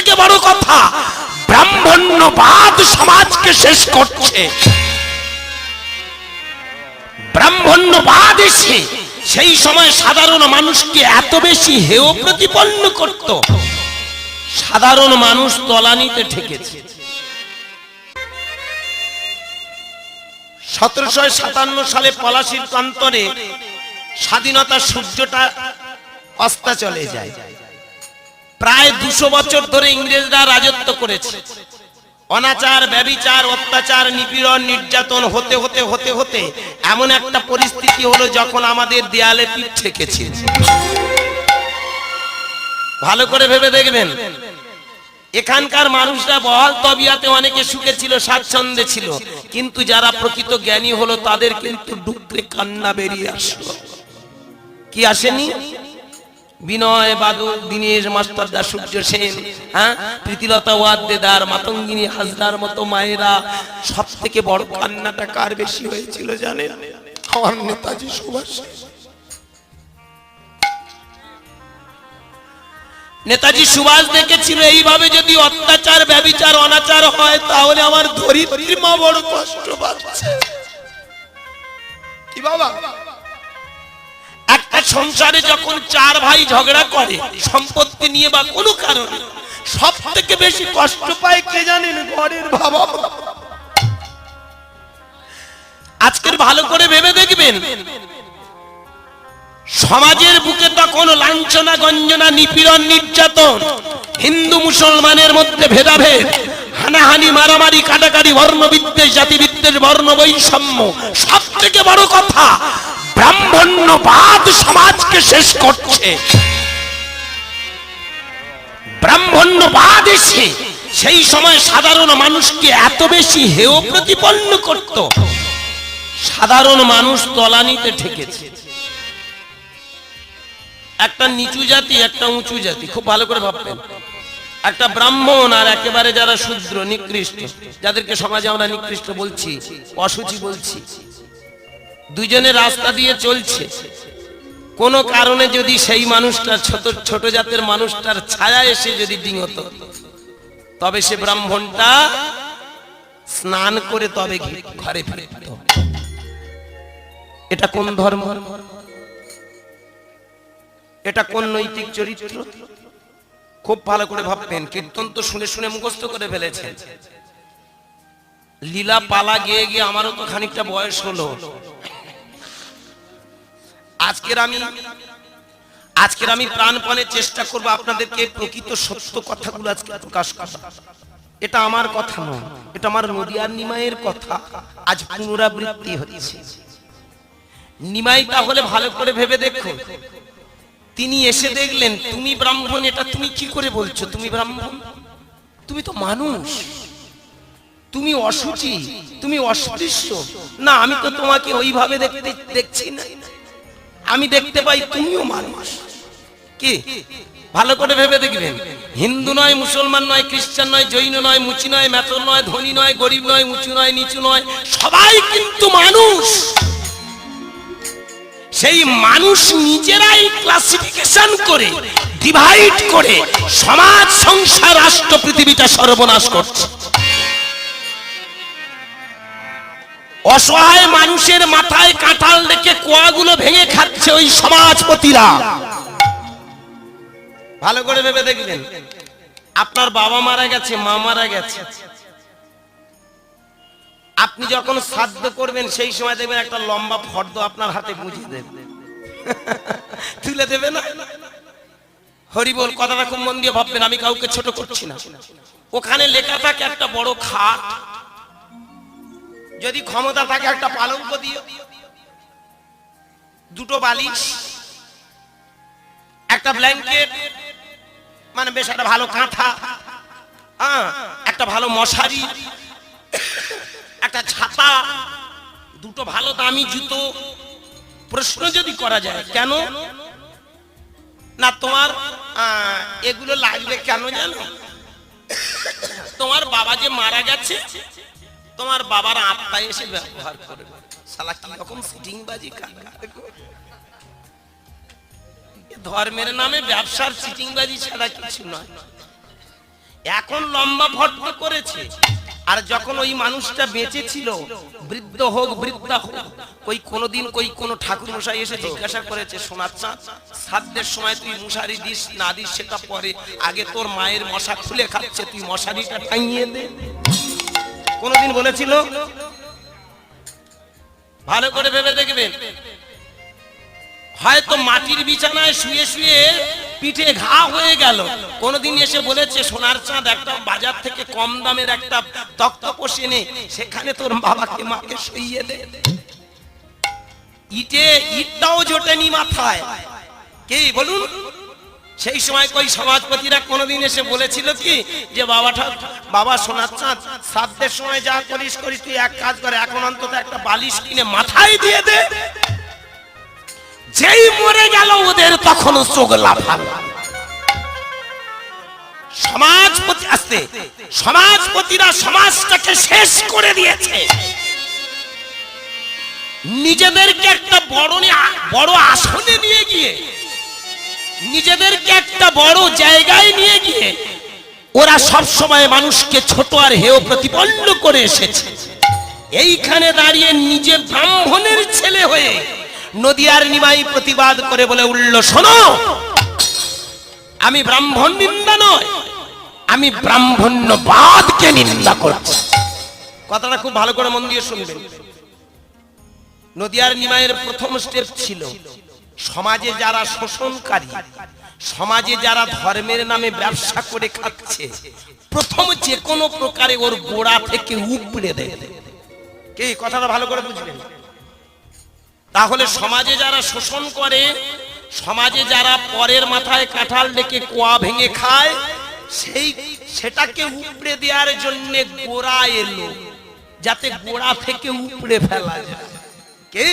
থেকে বড় কথা, ব্রাহ্মণ্যবাদ সমাজকে শেষ করছে। ব্রাহ্মণ্যবাদ এসে সেই সময় সাধারণ মানুষকে এত বেশি হেয় প্রতিপন্ন করত, সাধারণ মানুষ তলানিতে ঠেকেছে। 1757 সালে পলাশীর প্রান্তরে স্বাধীনতার সূর্যটা অস্ত চলে যায়। প্রায় 200 বছর ধরে ইংরেজরা রাজত্ব করেছে। অনাচার, ব্যভিচার, অত্যাচার, নিপীড়ন, নির্যাতন হতে হতে হতে হতে এমন একটা পরিস্থিতি হলো যখন আমাদের দেয়ালে পিঠ ঠেকেছে। ভালো করে ভেবে দেখবেন, এখানকার মানুষরা বহাল তবিয়াতে অনেকে সুখে ছিল, স্বাচ্ছন্দ্যে ছিল, কিন্তু যারা প্রকৃত জ্ঞানী হলো তাদের কিন্তু ডুকরে কান্না বেরিয়ে আসলো। কি আসেনি? বিনয় বাদল, দীনেশ মাস্টারদা, সূর্য সেন, প্রীতিলতা ওয়াদ্দেদার, মাতঙ্গিনী হাজরার মতো মায়েরা, সব থেকে বড় কান্নাটা কার বেশি হয়েছিল জানেন? আমার নেতাজি সুভাষ। নেতাজি সুভাষ দেখেছিল এইভাবে যদি অত্যাচার, ব্যভিচার, অনাচার হয় তাহলে আমার ধরিত্রী মা বড় কষ্ট পাচ্ছে। কি বাবা, একটা সংসারে যখন 4 ভাই ঝগড়া করে সম্পত্তি নিয়ে বা কোনো কারণে, সব থেকে বেশি কষ্ট পায় কে জানেন? ঘরের বাবা। আজকের ভালো করে ভেবে দেখবেন, সমাজের বুকে তখন লাঞ্ছনা, গঞ্জনা, নিপীড়ন, নির্যাতন, হিন্দু মুসলমানের মধ্যে ভেদাভেদ, হানাহানি, মারামারি, কাটাকাটি, বর্ণবিদ্বেষ, জাতিবিদ্বেষ, বর্ণ বৈষম্য, সব থেকে বড় কথা ব্রাহ্মণ্যবাদ সমাজকে শেষ করছে। ব্রাহ্মণ্যবাদ এসে সেই সময় সাধারণ মানুষকে এত বেশি হেয় প্রতিপন্ন করত, সাধারণ মানুষ তলানিতে ঠেকেছে। একটা নিচু জাতি, একটা উঁচু জাতি, খুব ভালো করে ভাববেন। একটা ব্রাহ্মণ আর একেবারে যারা শূদ্র, নিকৃষ্ট, যাদেরকে সমাজে আমরা নিকৃষ্ট বলছি, অসুচি বলছি, দুজনে রাস্তা দিয়ে চলছে। কোন কারণে যদি সেই মানুষটার, ছোট জাতের মানুষটার ছায়া এসে যদি ডিঙত, তবে সে ব্রাহ্মণটা স্নান করে তবে ঘরে ফিরত। এটা কোন ধর্ম? এটা কোন নৈতিক চরিত্র? খুব ভালো করে ভাববেন। কীর্তন তো শুনে শুনে মুখস্থ করে ফেলেছেন, লীলা পালা গিয়ে গিয়ে আমারও তো খানিকটা বয়স হলো। আজকের আমি প্রাণপণে চেষ্টা করব আপনাদেরকে প্রকৃত সত্য কথাগুলো আজকে প্রকাশ করা। এটা আমার কথা নয়, এটা আমার নদিয়ার নিমাইয়ের কথা, আজ পুনরাবৃত্তি হচ্ছে। নিমাই তাহলে ভালো করে ভেবে দেখো, তিনি এসে দেখলেন তুমি ব্রাহ্মণ, এটা তুমি কি করে বলছো? তুমি ব্রাহ্মণ, তুমি তো মানুষ, তুমি অসুচি, তুমি অস্পৃশ্য। না, আমি তো তোমাকে ওইভাবে দেখছি না, আমি দেখতে পাই তুমিও মানুষ। কি ভালো করে ভেবে দেখবেন, হিন্দু নয়, মুসলমান নয়, খ্রিস্টান নয়, জৈন নয়, মুচি নয়, মেথর নয়, ধনী নয়, গরিব নয়, উঁচু নয়, নিচু নয়, সবাই কিন্তু মানুষ। সেই মানুষ নিজেরাই ক্লাসিফিকেশন করে, ডিভাইড করে সমাজ, সংসার, রাষ্ট্র, পৃথিবীটা সর্বনাশ করছে। অসহায় মানুষের মাথায় কাঁঠাল রেখে কোয়াগুলো ভেঙে খাচ্ছে ওই সমাজপতিরা। ভালো করে ভেবে দেখবেন, আপনার বাবা মারা গেছে, মা মারা গেছে, আপনি যখন শ্রাদ্ধ করবেন সেই সময় দেখবেন একটা লম্বা ফর্দ আপনার হাতে গুঁজে দেবে, তুলে দেবে না? হরি বল, কথাটা খুব মন দিয়ে ভাববেন, আমি কাউকে ছোট করছি না। ওখানে লেখা থাকে একটা বড় খাট, যদি ক্ষমতা থাকে একটা পালঙ্ক দিও, দুটো বালিশ, একটা ব্ল্যাঙ্কেট, মানে বেশ একটা ভালো কাঁথা, একটা ভালো মশারি, একটা ছাতা, দুটো ভালো দামি জুতো। প্রশ্ন যদি করা যায়, কেন না তোমার এগুলো লাগবে কেন জানো? তোমার বাবা যে মারা গেছে, তোমার বাবার আত্মা এসে ব্যবহার করবে। শালা কি রকম সিটিংবাজি! ধর্মের নামে ব্যবসার সিটিংবাজি ছাড়া কিছু নয়। এখন লম্বা ফর্দ করেছে। আর যখন ওই মানুষটা বেঁচে ছিল, বৃদ্ধ হোক বৃদ্ধা হোক, ওই কোনোদিন কোনো ঠাকুর মশাই এসে জিজ্ঞাসা করেছে, সোনার চাঁদ শ্রাদ্ধের সময় তুই মশারি দিস না দিস সেটা পরে, আগে তোর মায়ের মশা খুলে খাচ্ছে, তুই মশারিটা টাঙিয়ে দে? কোনোদিন বলেছিল? ভালো করে ভেবে দেখবেন। হয়তো মাটির বিছানায় শুয়ে শুয়ে পিঠে ঘা হয়ে গেল, কোনদিন এসে বলেছে, সোনার চাঁদ একটা বাজার থেকে কম দামের একটা তক্তপোষ এনে সেখানে তোর বাবাকে মাকে শুইয়ে দে? ইটটাও জোটেনি মাথায়, কি বলুন? সেই সময় কই সমাজপতিরা কোনদিন এসে বলেছিল কি যে বাবা সোনার চাঁদ শ্রাদ্ধের সময় যা করিস করিস, তুই এক কাজ করে এখন অন্তত একটা বালিশ কিনে মাথায় দিয়ে দে? যেই মরে গেল ওদের তখন চোখ লাফাল। সমাজপতি আসতে, সমাজপতিরা সমাজটাকে শেষ করে দিয়েছে। নিজেদেরকে একটা বড় আসনে নিয়ে গিয়ে, নিজেদেরকে একটা বড় জায়গায় নিয়ে গিয়ে ওরা সব সময় মানুষকে ছোট আর হেয় প্রতিপন্ন করে এসেছে। এইখানে দাঁড়িয়ে নিজে ব্রাহ্মণের ছেলে হয়ে নদিয়ার নিমাই প্রতিবাদ করে বলে উঠল, শোনো, আমি ব্রাহ্মণ নিন্দা নয়, আমি ব্রাহ্মণ্যবাদকে নিন্দা করছি। কথাটা খুব ভালো করে মন দিয়ে শুনবেন। নদিয়ার নিমাইয়ের প্রথম স্টেপ ছিল, সমাজে যারা শোষণকারী, সমাজে যারা ধর্মের নামে ব্যবসা করে খাচ্ছে, প্রথম যে কোনো প্রকারে ওর গোড়া থেকে উপড়ে দেয়। কি কথাটা ভালো করে বুঝলেন? তাহলে সমাজে যারা শোষণ করে, সমাজে যারা পরের মাথায় কাঁঠাল ডেকে কোয়া ভেঙে খায়, সেটাকে উপড়ে দেওয়ার জন্য গোড়া এলো, যাতে গোড়া থেকে উপড়ে ফেলা যায়। কে?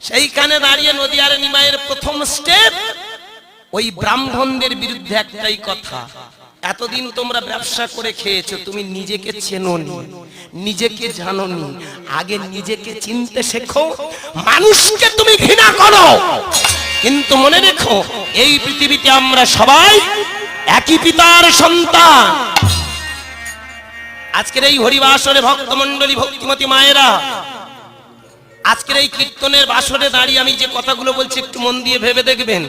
সেইখানে দাঁড়িয়ে নদিয়ার নিমাইয়ের প্রথম স্টেপ ওই ব্রাহ্মণদের বিরুদ্ধে একটাই কথা, এতদিন তোমরা ব্যবসা করে খেয়েছো, তুমি নিজেকে চেনোনি, নিজেকে জানোনি, আগে নিজেকে চিনতে শেখো। মানুষকে তুমি ঘৃণা করো, কিন্তু মনে রেখো এই পৃথিবীতে আমরা সবাই একই পিতার সন্তান। আজকের এই হরিবাসরে ভক্তমণ্ডলী, ভক্তিমতী মায়েরা, আজকের এই কীর্তনের বাসরে দাঁড়িয়ে আমি যে কথাগুলো বলছি একটু মন দিয়ে ভেবে দেখবেন।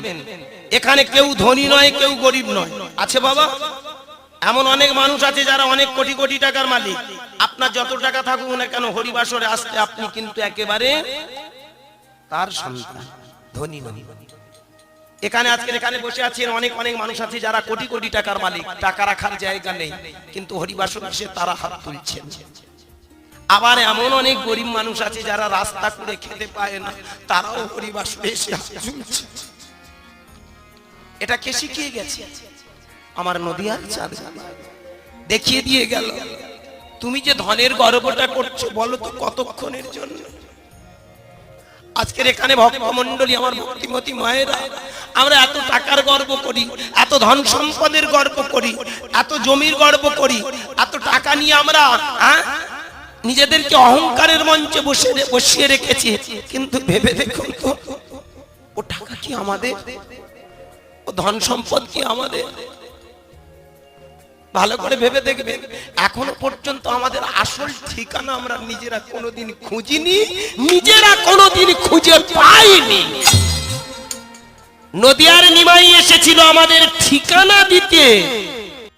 এখানে কেউ ধনী নয়, কেউ গরিব নয়। আছে বাবা, এমন অনেক মানুষ আছে যারা অনেক কোটি কোটি টাকার মালিক। আপনার যত টাকা থাকুক না কেন, হরিবাসরে আসতে আপনি কিন্তু একেবারে তার সন্তান, ধনী নয়। এখানে এখানে বসে আছেন অনেক মানুষ আছে যারা কোটি কোটি টাকার মালিক, টাকা রাখার জায়গা নেই, কিন্তু হরিবাসরে এসে তারা হাত তুলছেন। আবার এমন অনেক গরিব মানুষ আছে যারা রাস্তা করে খেতে পায় না, তারাও হরিবাসরে এসে হাত তুলছে। এটা কে শিখিয়ে গেছে? আমার নদিয়ার চাঁদ দেখিয়ে দিয়ে গেল। তুমি যে ধনের গর্বটা করছো, বলো তো কতক্ষণের জন্য? আজকের এখানে ভক্তমণ্ডলী, আমার ভক্তিমতী মায়েরা, আমরা এত টাকার গর্ব করি, এত ধন সম্পদের গর্ব করি, এত জমির গর্ব করি, এত টাকা নিয়ে আমরা নিজেদেরকে অহংকারের মঞ্চে বসিয়ে রেখেছি। কিন্তু ভেবে দেখুন তো, ও টাকা কি আমাদের? ও ধন সম্পদ কি আমাদের? ভালো করে ভেবে দেখবেন, এখনো পর্যন্ত আমাদের আসল ঠিকানা আমরা নিজেরা কোনোদিন খুঁজিনি, নিজেরা কোনোদিন খুঁজে পাইনি। নদিয়ার নিমাই এসেছিল আমাদের ঠিকানা দিতে।